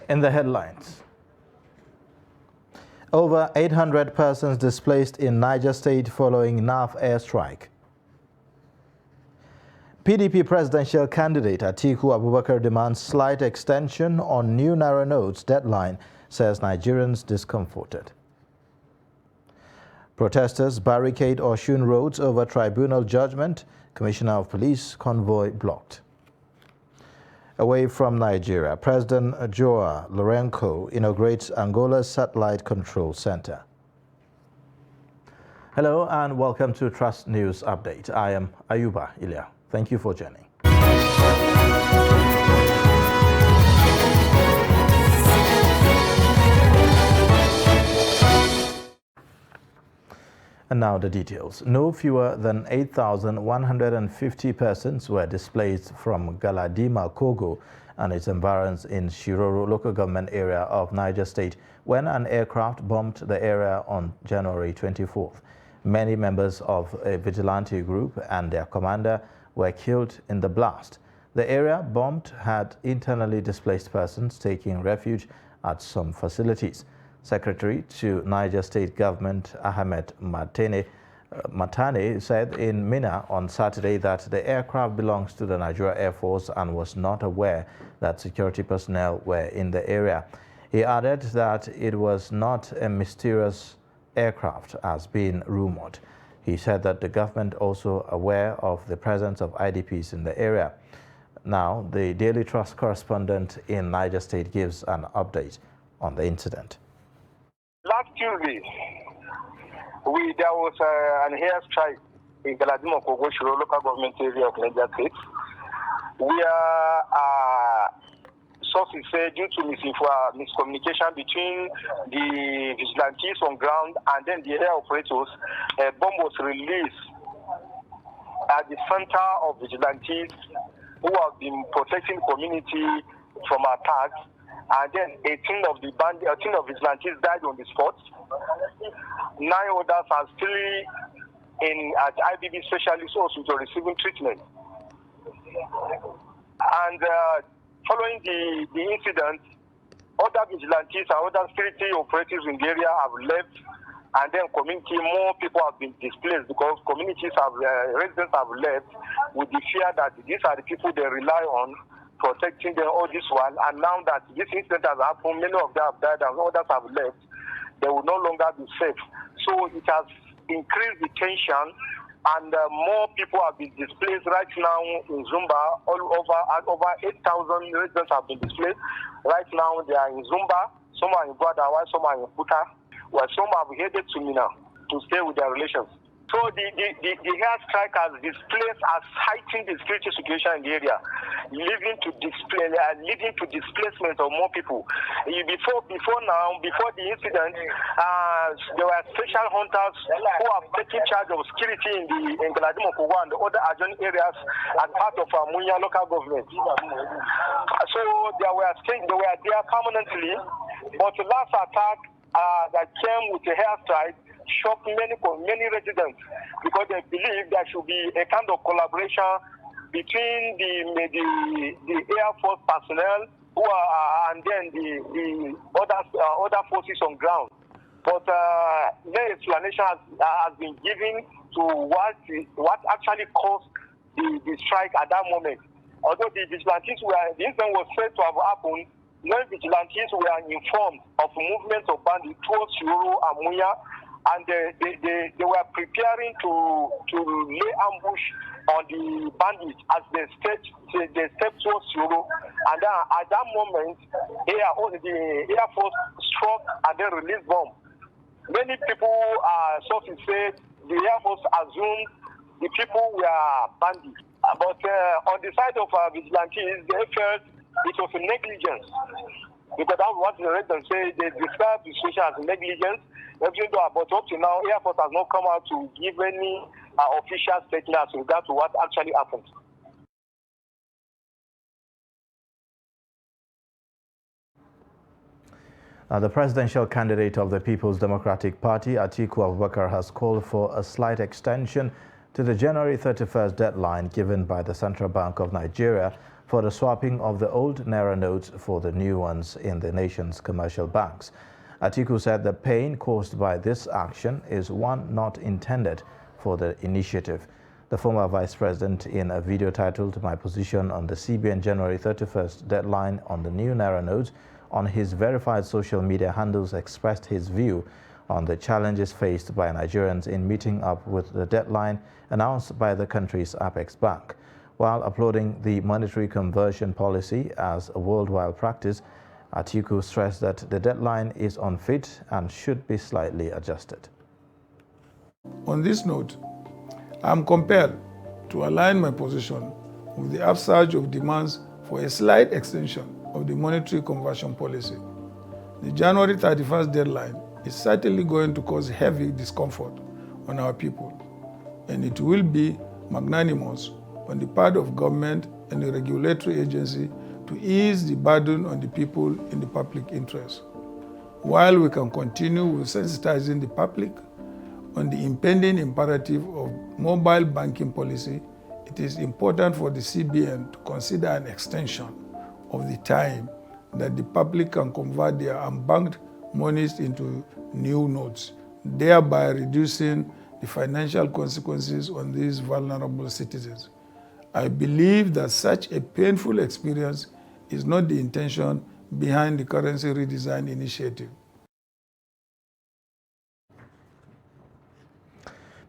In the headlines, over 800 persons displaced in Niger State following NAF airstrike. PDP presidential candidate Atiku Abubakar demands slight extension on new Naira notes deadline, says Nigerians discomforted. Protesters barricade Osun roads over tribunal judgment. Commissioner of Police convoy blocked. Away from Nigeria, President Joao Lourenço inaugurates Angola's satellite control center. Hello and welcome to Trust News Update. I am Ayuba Ilya. Thank you for joining. And now the details. No fewer than 8,150 persons were displaced from Galadima, Kogo and its environs in Shiroro local government area of Niger State when an aircraft bombed the area on January 24th. Many members of a vigilante group and their commander were killed in the blast. The area bombed had internally displaced persons taking refuge at some facilities. Secretary to Niger State Government Ahmed Matane said in Minna on Saturday that the aircraft belongs to the Nigeria Air Force and was not aware that security personnel were in the area. He added that it was not a mysterious aircraft as being rumored. He said that the government also aware of the presence of IDPs in the area. Now, the Daily Trust correspondent in Niger State gives an update on the incident. Last Tuesday, there was an airstrike in Galadima, Kogo, Shiroro local government area of Niger State, where sources say due to miscommunication between the vigilantes on ground and then the air operators, a bomb was released at the center of vigilantes who have been protecting the community from attacks. And then a team of vigilantes died on the spot. 9 others are still at IBB specialist hospital receiving treatment. And following the incident, other vigilantes and other security operatives in the area have left, and then more people have been displaced because residents have left with the fear that these are the people they rely on protecting them all this while, and now that this incident has happened, many of them have died and others have left, they will no longer be safe. So it has increased the tension, and more people have been displaced right now in Zumba. Over 8,000 residents have been displaced. Right now they are in Zumba, some are in Badawa, some are in Buta, where some have headed to Minna to stay with their relations. So the airstrike has heightened the security situation in the area, leading to displacement of more people. Before the incident, there were special hunters who have taken charge of security in Galadima, Kogo and the other adjoining areas as part of Munya local government. So they were there permanently, but the last attack that came with the airstrike shocked many residents because they believe there should be a kind of collaboration between the Air Force personnel and then the other forces on ground. But no explanation has been given to what actually caused the strike at that moment. Although the incident was said to have happened, no vigilantes were informed of movements of bandits towards Shiroro and Munya, and they were preparing to lay ambush on the bandits as they stepped towards Shiroro. And then at that moment, the Air Force struck and then released bomb. Many people, sources said, the Air Force assumed the people were bandits. But on the side of vigilantes, they felt it was a negligence. Because that's what the residents say. They describe the situation as negligence. But up to now, Air Force has not come out to give any official statement as regard to what actually happened. The presidential candidate of the People's Democratic Party, Atiku Abubakar, has called for a slight extension to the January 31st deadline given by the Central Bank of Nigeria for the swapping of the old Naira notes for the new ones in the nation's commercial banks. Atiku said the pain caused by this action is one not intended for the initiative. The former vice president, in a video titled "My Position on the CBN January 31st Deadline on the New Naira Notes," on his verified social media handles expressed his view on the challenges faced by Nigerians in meeting up with the deadline announced by the country's apex bank. While applauding the monetary conversion policy as a worldwide practice, Atiku stressed that the deadline is unfit and should be slightly adjusted. On this note, I am compelled to align my position with the upsurge of demands for a slight extension of the monetary conversion policy. The January 31st deadline is certainly going to cause heavy discomfort on our people, and it will be magnanimous on the part of government and the regulatory agency to ease the burden on the people in the public interest. While we can continue with sensitizing the public on the impending imperative of mobile banking policy, it is important for the CBN to consider an extension of the time that the public can convert their unbanked monies into new notes, thereby reducing the financial consequences on these vulnerable citizens. I believe that such a painful experience is not the intention behind the currency redesign initiative.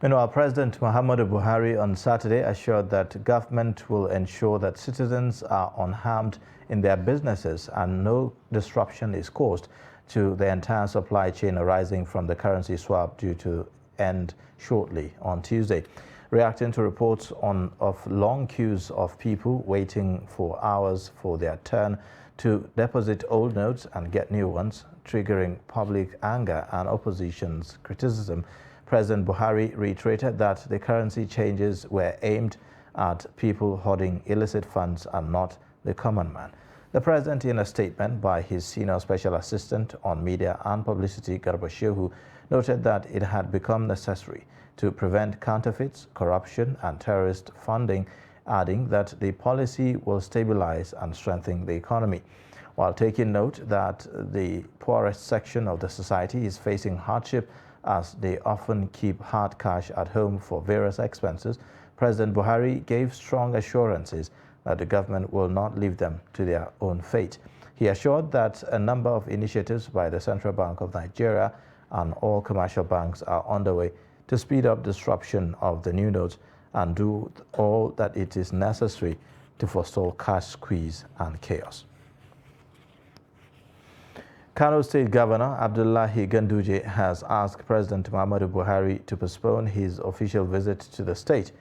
Meanwhile, President Muhammadu Buhari on Saturday assured that government will ensure that citizens are unharmed in their businesses and no disruption is caused to the entire supply chain arising from the currency swap due to end shortly on Tuesday. Reacting to reports of long queues of people waiting for hours for their turn to deposit old notes and get new ones, triggering public anger and opposition's criticism, President Buhari reiterated that the currency changes were aimed at people hoarding illicit funds and not the common man. The president, in a statement by his senior special assistant on media and publicity, Garba Shehu, noted that it had become necessary to prevent counterfeits, corruption, and terrorist funding, adding that the policy will stabilize and strengthen the economy, while taking note that the poorest section of the society is facing hardship as they often keep hard cash at home for various expenses. President Buhari gave strong assurances that the government will not leave them to their own fate. He assured that a number of initiatives by the Central Bank of Nigeria and all commercial banks are underway to speed up disruption of the new notes and do all that it is necessary to forestall cash squeeze and chaos. Kano State Governor Abdullahi Ganduje has asked President Muhammadu Buhari to postpone his official visit to the state.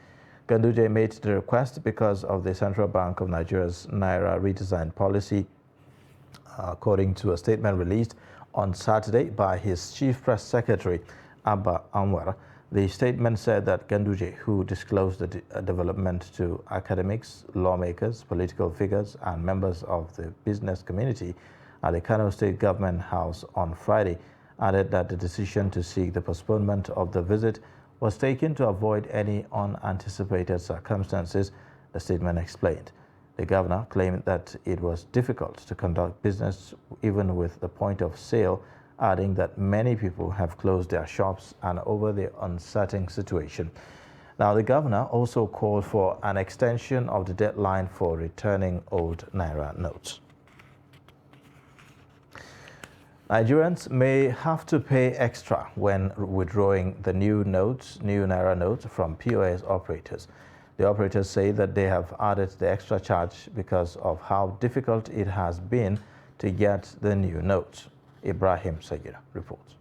Ganduje made the request because of the Central Bank of Nigeria's Naira redesign policy, according to a statement released on Saturday by his Chief Press Secretary, Abba Anwar. The statement said that Ganduje, who disclosed the development to academics, lawmakers, political figures, and members of the business community at the Kano State Government House on Friday, added that the decision to seek the postponement of the visit was taken to avoid any unanticipated circumstances, the statement explained. The governor claimed that it was difficult to conduct business even with the point of sale, adding that many people have closed their shops and over the uncertain situation. Now, the governor also called for an extension of the deadline for returning old Naira notes. Nigerians may have to pay extra when withdrawing the new Naira notes from POS operators. The operators say that they have added the extra charge because of how difficult it has been to get the new notes. Ibrahim Sagira reports.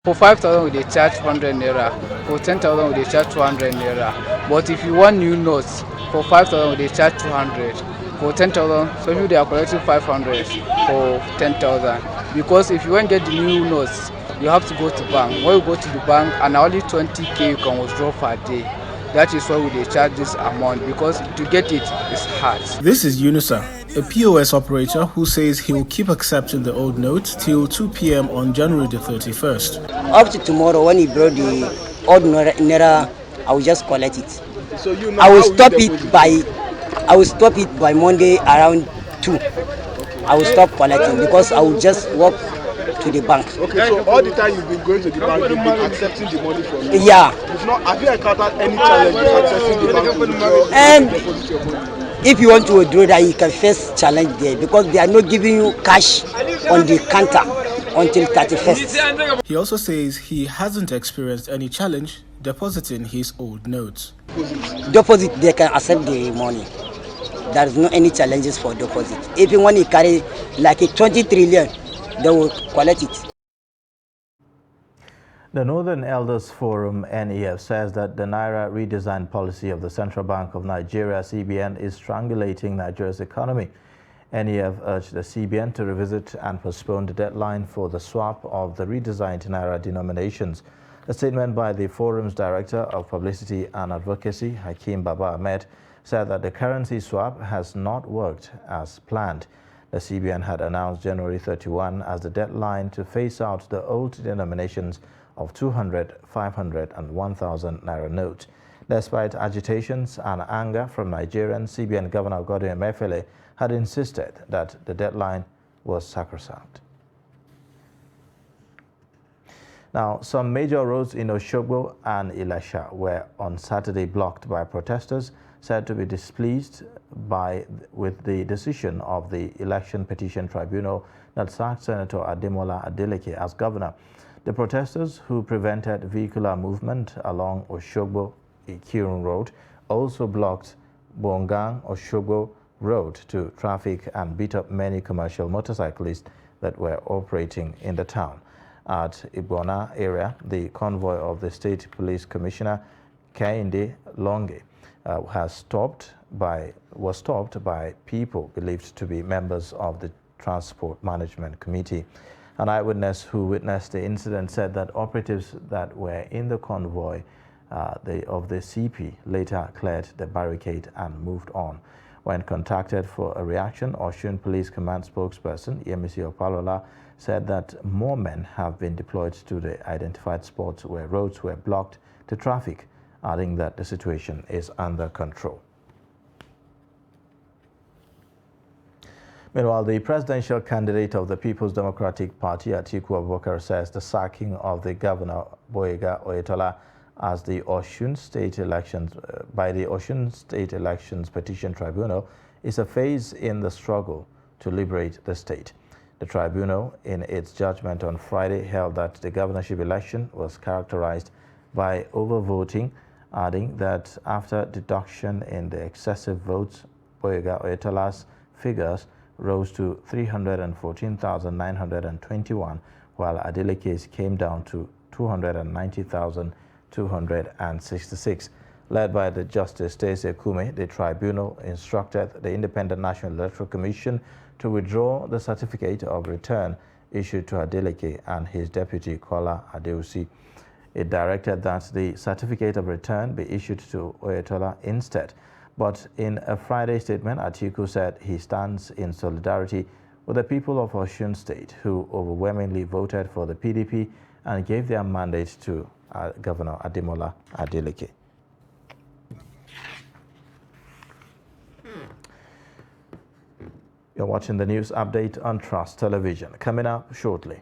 For 5,000 we charge 100 naira, for 10,000 we charge 200 naira. But if you want new notes, for 5,000 we charge 200. For 10,000, some people they are collecting 500 for 10,000. Because if you want to get the new notes, you have to go to bank. When you go to the bank, and only 20k you can withdraw per day. That is why they charge this amount, because to get it is hard. This is Yunusa, a POS operator who says he will keep accepting the old notes till 2 p.m. on January the 31st. Up to tomorrow, when he brought the old Naira, I will just collect it. So you know I will stop it by I will stop it by Monday around 2. I will stop collecting because I will just walk to the bank. Okay, so all the time you've been going to the bank, you've been accepting the money from you? Yeah. Have you encountered any challenge in accessing the bank to withdraw And deposit your money? if you want to withdraw that, you can first challenge there because they are not giving you cash on the counter until 31st. He also says he hasn't experienced any challenge depositing his old notes. Deposit, they can accept the money. There is no any challenges for deposit. Even when you carry like a 20 trillion, they will collect it. The Northern Elders Forum, NEF, says that the Naira redesign policy of the Central Bank of Nigeria, CBN, is strangulating Nigeria's economy. NEF urged the CBN to revisit and postpone the deadline for the swap of the redesigned Naira denominations. A statement by the Forum's Director of Publicity and Advocacy, Hakeem Baba Ahmed, said that the currency swap has not worked as planned. The CBN had announced January 31 as the deadline to phase out the old denominations of 200, 500 and 1,000 Naira notes. Despite agitations and anger from Nigerians, CBN Governor Godwin Emefiele had insisted that the deadline was sacrosanct. Now, some major roads in Oshogbo and Ilesha were on Saturday blocked by protesters said to be displeased with the decision of the Election Petition Tribunal that sacked Senator Ademola Adeleke as governor. The protesters, who prevented vehicular movement along Oshogbo-Ikirun Road, also blocked Bongang-Oshogbo Road to traffic and beat up many commercial motorcyclists that were operating in the town. At Ibona area, the convoy of the State Police Commissioner, Kehinde Longe, was stopped by people believed to be members of the Transport Management Committee. An eyewitness who witnessed the incident said that operatives that were in the convoy of the CP later cleared the barricade and moved on. When contacted for a reaction, Osun Police Command spokesperson Yemisi Opalola said that more men have been deployed to the identified spots where roads were blocked to traffic, adding that the situation is under control. Meanwhile, the presidential candidate of the People's Democratic Party, Atiku Abubakar, says the sacking of the governor, Boyega Oyetola, as the Osun State Elections by the Osun State Elections Petition Tribunal is a phase in the struggle to liberate the state. The tribunal, in its judgment on Friday, held that the governorship election was characterized by overvoting, adding that after deduction in the excessive votes, Boyega Oyetola's figures rose to 314,921, while Adeleke's came down to 290,266. Led by the Justice Stacey Kume, the tribunal instructed the Independent National Electoral Commission to withdraw the certificate of return issued to Adeleke and his deputy Kola Adeusi. It directed that the certificate of return be issued to Oyetola instead. But in a Friday statement, Atiku said he stands in solidarity with the people of Osun State, who overwhelmingly voted for the PDP and gave their mandate to Governor Ademola Adeleke. You're watching the news update on Trust Television. Coming up shortly,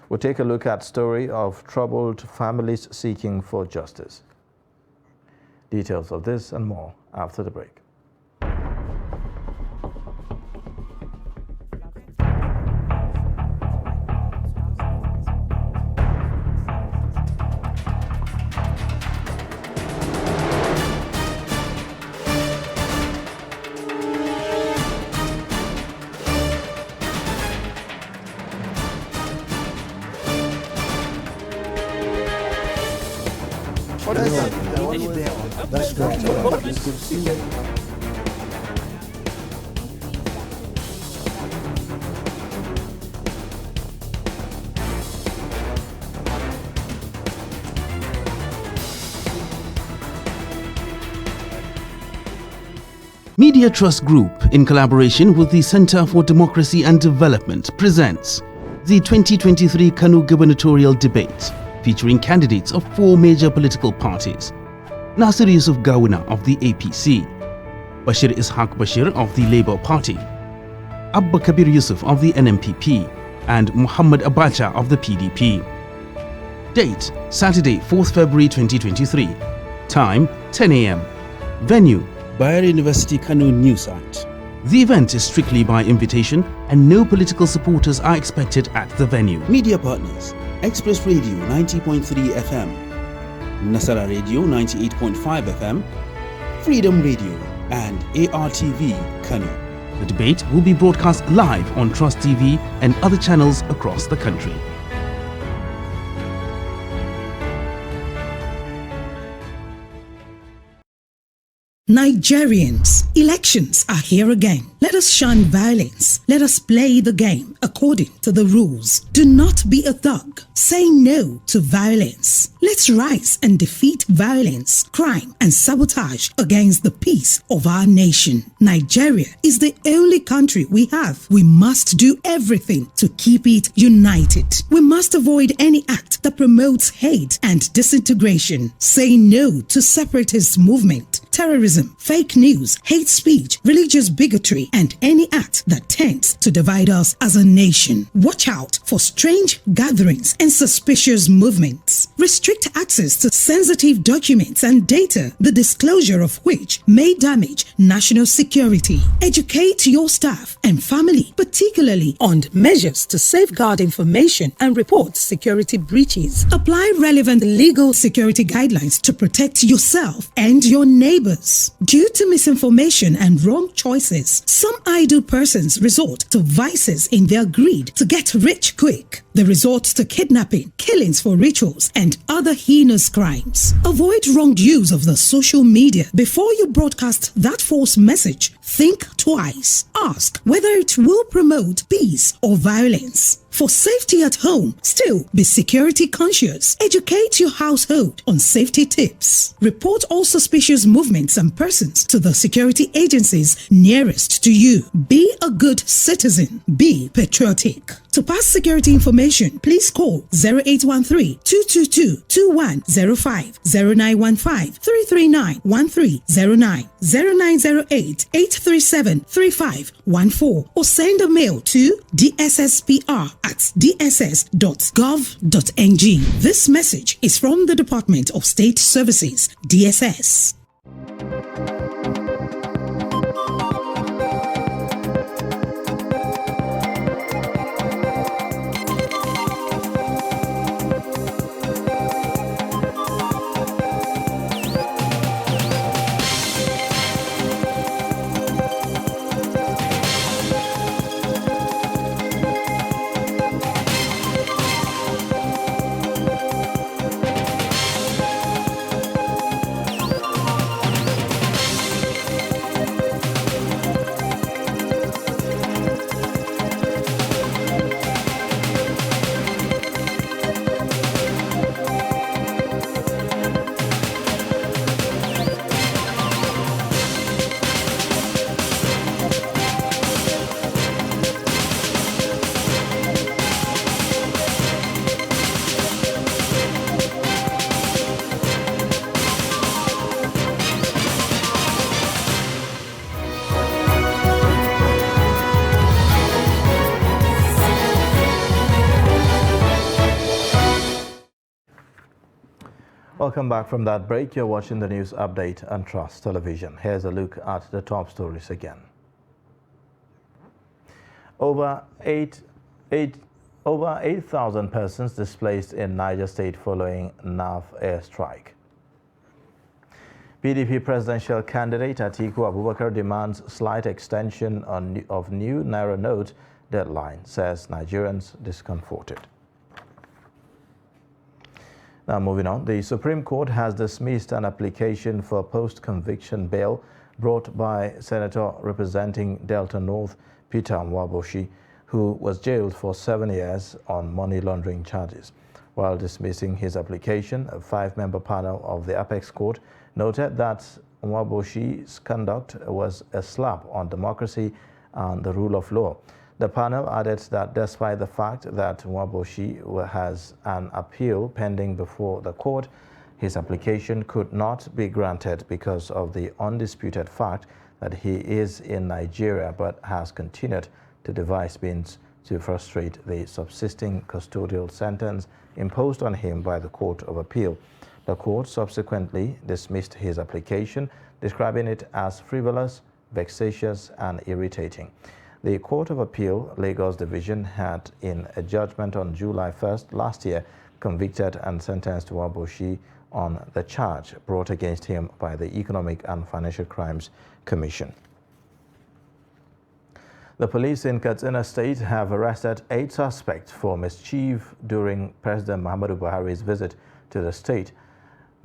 we'll take a look at story of troubled families seeking for justice. Details of this and more after the break. That's great. Good to see you. Media Trust Group, in collaboration with the Center for Democracy and Development, presents the 2023 Kano gubernatorial debate, featuring candidates of 4 major political parties. Nasir Yusuf Gawuna of the APC, Bashir Ishaq Bashir of the Labour Party, Abba Kabir Yusuf of the NMPP, and Muhammad Abacha of the PDP. Date: Saturday, 4th February 2023. Time: 10 a.m. Venue: Bayer University Kano New Site. The event is strictly by invitation and no political supporters are expected at the venue. Media partners: Express Radio 90.3 FM, Nasara Radio 98.5 FM, Freedom Radio, and ARTV Kano. The debate will be broadcast live on Trust TV and other channels across the country. Nigerians, elections are here again. Let us shun violence. Let us play the game according to the rules. Do not be a thug. Say no to violence. Let's rise and defeat violence, crime, and sabotage against the peace of our nation. Nigeria is the only country we have. We must do everything to keep it united. We must avoid any act that promotes hate and disintegration. Say no to separatist movement, terrorism, fake news, hate speech, religious bigotry, and any act that tends to divide us as a nation. Watch out for strange gatherings and suspicious movements. Restrict access to sensitive documents and data, the disclosure of which may damage national security. Educate your staff and family, particularly on measures to safeguard information and report security breaches. Apply relevant legal security guidelines to protect yourself and your neighbors. Due to misinformation and wrong choices, some idle persons resort to vices in their greed to get rich quick. They resort to kidnapping, killings for rituals, and other heinous crimes. Avoid wrong use of the social media. Before you broadcast that false message, think twice. Ask whether it will promote peace or violence. For safety at home, still be security conscious. Educate your household on safety tips. Report all suspicious movements and persons to the security agencies nearest to you. Be a good citizen. Be patriotic. To pass security information, please call 0813-222-2105, 0915-339-1309, 0908-837-3514, or send a mail to dsspr@dss.gov.ng. This message is from the Department of State Services, DSS. Welcome back from that break. You're watching the news update on Trust Television. Here's a look at the top stories again. Over 8,000 persons displaced in Niger State following NAF airstrike. PDP presidential candidate Atiku Abubakar demands slight extension of new Naira note deadline, says Nigerians discomforted. Now moving on, the Supreme Court has dismissed an application for post-conviction bail brought by Senator representing Delta North Peter Nwaboshi, who was jailed for 7 years on money laundering charges. While dismissing his application, a 5-member panel of the Apex Court noted that Nwaboshi's conduct was a slap on democracy and the rule of law. The panel added that despite the fact that Nwaboshi has an appeal pending before the court, His application could not be granted because of the undisputed fact that he is in Nigeria but has continued to devise means to frustrate the subsisting custodial sentence imposed on him by the Court of Appeal. The court subsequently dismissed his application, describing it as frivolous, vexatious, and irritating. The Court of Appeal, Lagos Division, had, in a judgment on July 1st last year, convicted and sentenced Waboshi on the charge brought against him by the Economic and Financial Crimes Commission. The police in Katsina State have arrested 8 suspects for mischief during President Muhammadu Buhari's visit to the state.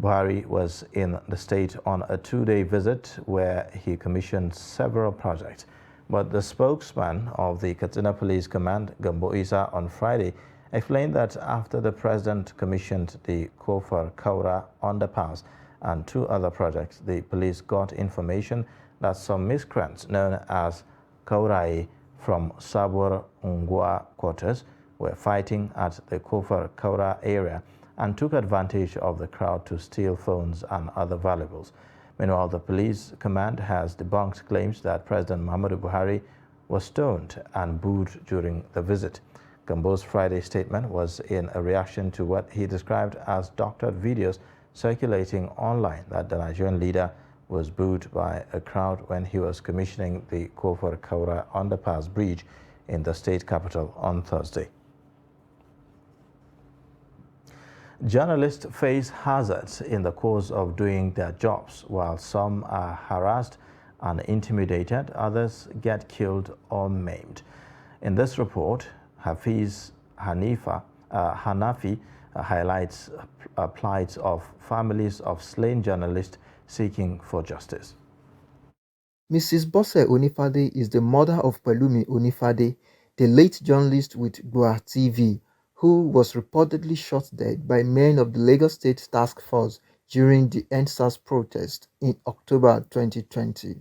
Buhari was in the state on a 2-day visit where he commissioned several projects. But the spokesman of the Katsina Police Command, Gambo Isa, on Friday explained that after the president commissioned the Kofar Kaura underpass and 2 other projects, the police got information that some miscreants known as Kaurai from Sabur Ungwa quarters were fighting at the Kofar Kaura area and took advantage of the crowd to steal phones and other valuables. Meanwhile, the police command has debunked claims that President Muhammadu Buhari was stoned and booed during the visit. Gambo's Friday statement was in a reaction to what he described as doctored videos circulating online that the Nigerian leader was booed by a crowd when he was commissioning the Kofar Kaura underpass bridge in the state capital on Thursday. Journalists face hazards in the course of doing their jobs. While some are harassed and intimidated, others get killed or maimed. In this report, Hafiz Hanafi highlights plight of families of slain journalists seeking for justice. Mrs. Bose Onifade is the mother of Pelumi Onifade, the late journalist with Gua TV, who was reportedly shot dead by men of the Lagos State Task Force during the EndSARS protest in October 2020.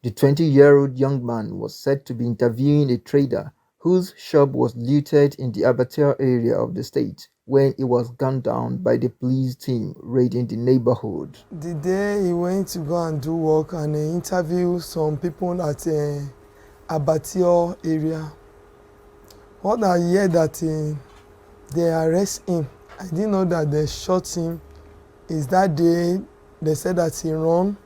The 20-year-old young man was said to be interviewing a trader whose shop was looted in the Abattoir area of the state when he was gunned down by the police team raiding the neighborhood. The day he went to go and do work and interview some people at Abattoir area, what I hear that they arrest him. I didn't know that they shot him. Is that day they said that he run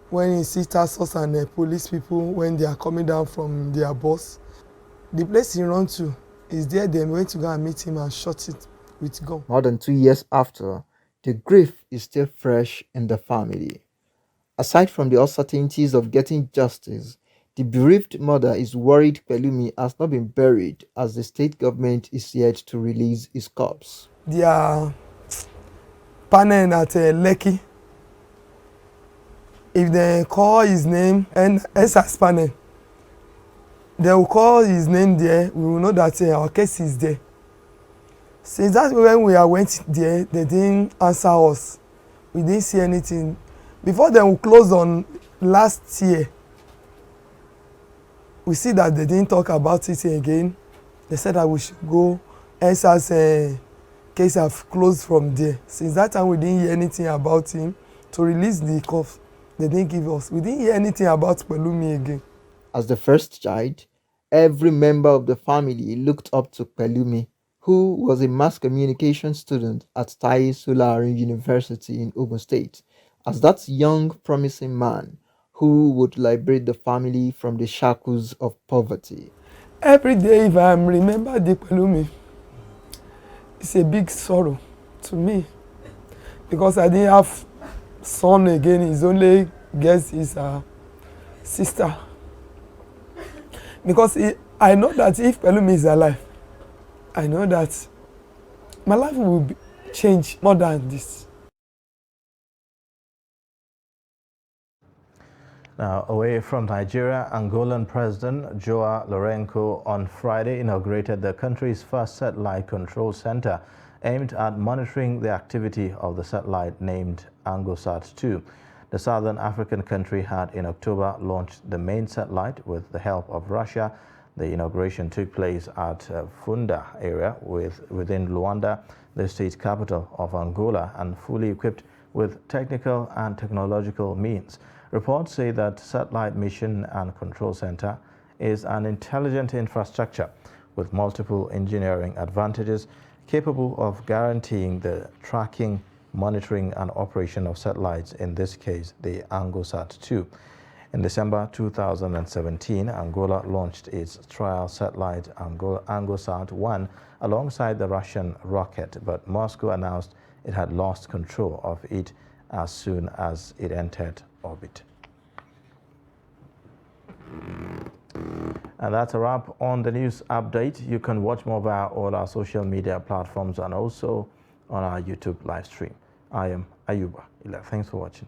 when he sees task force and police people when they are coming down from their bus. The place he run to is there. They went to go and meet him and shot it with gun. More than 2 years after, the grief is still fresh in the family. Aside from the uncertainties of getting justice, the bereaved mother is worried Pelumi has not been buried as the state government is yet to release his corpse. Their panel at Lekki, if they call his name and EndSARS panel, they will call his name there, we will know that our case is there. Since that when we went there, they didn't answer us. We didn't see anything. Before they will close on last year, we see that they didn't talk about it again. They said that we should go. EndSARS case have closed from there. Since that time, we didn't hear anything about him. To release the cuff, they didn't give us. We didn't hear anything about Pelumi again. As the first child, every member of the family looked up to Pelumi, who was a mass communication student at Tai Solarin University in Ogun State, as that young, promising man who would liberate the family from the shackles of poverty. Every day, if I remember the Pelumi, it's a big sorrow to me because I didn't have son again. His only guest is a sister. Because I know that if Pelumi is alive, I know that my life will change more than this. Now, away from Nigeria, Angolan President João Lourenço on Friday inaugurated the country's first satellite control center aimed at monitoring the activity of the satellite named ANGOSAT-2. The southern African country had in October launched the main satellite with the help of Russia, The inauguration took place at Funda area within Luanda, the state capital of Angola, and fully equipped with technical and technological means. Reports say that Satellite Mission and Control Center is an intelligent infrastructure with multiple engineering advantages capable of guaranteeing the tracking, monitoring, and operation of satellites, in this case, the ANGOSAT-2. In December 2017, Angola launched its trial satellite ANGOSAT-1 alongside the Russian rocket, but Moscow announced it had lost control of it as soon as it entered orbit. And that's a wrap on the news update. You can watch more via all our social media platforms and also on our YouTube live stream. I am Ayuba Ila. Thanks for watching.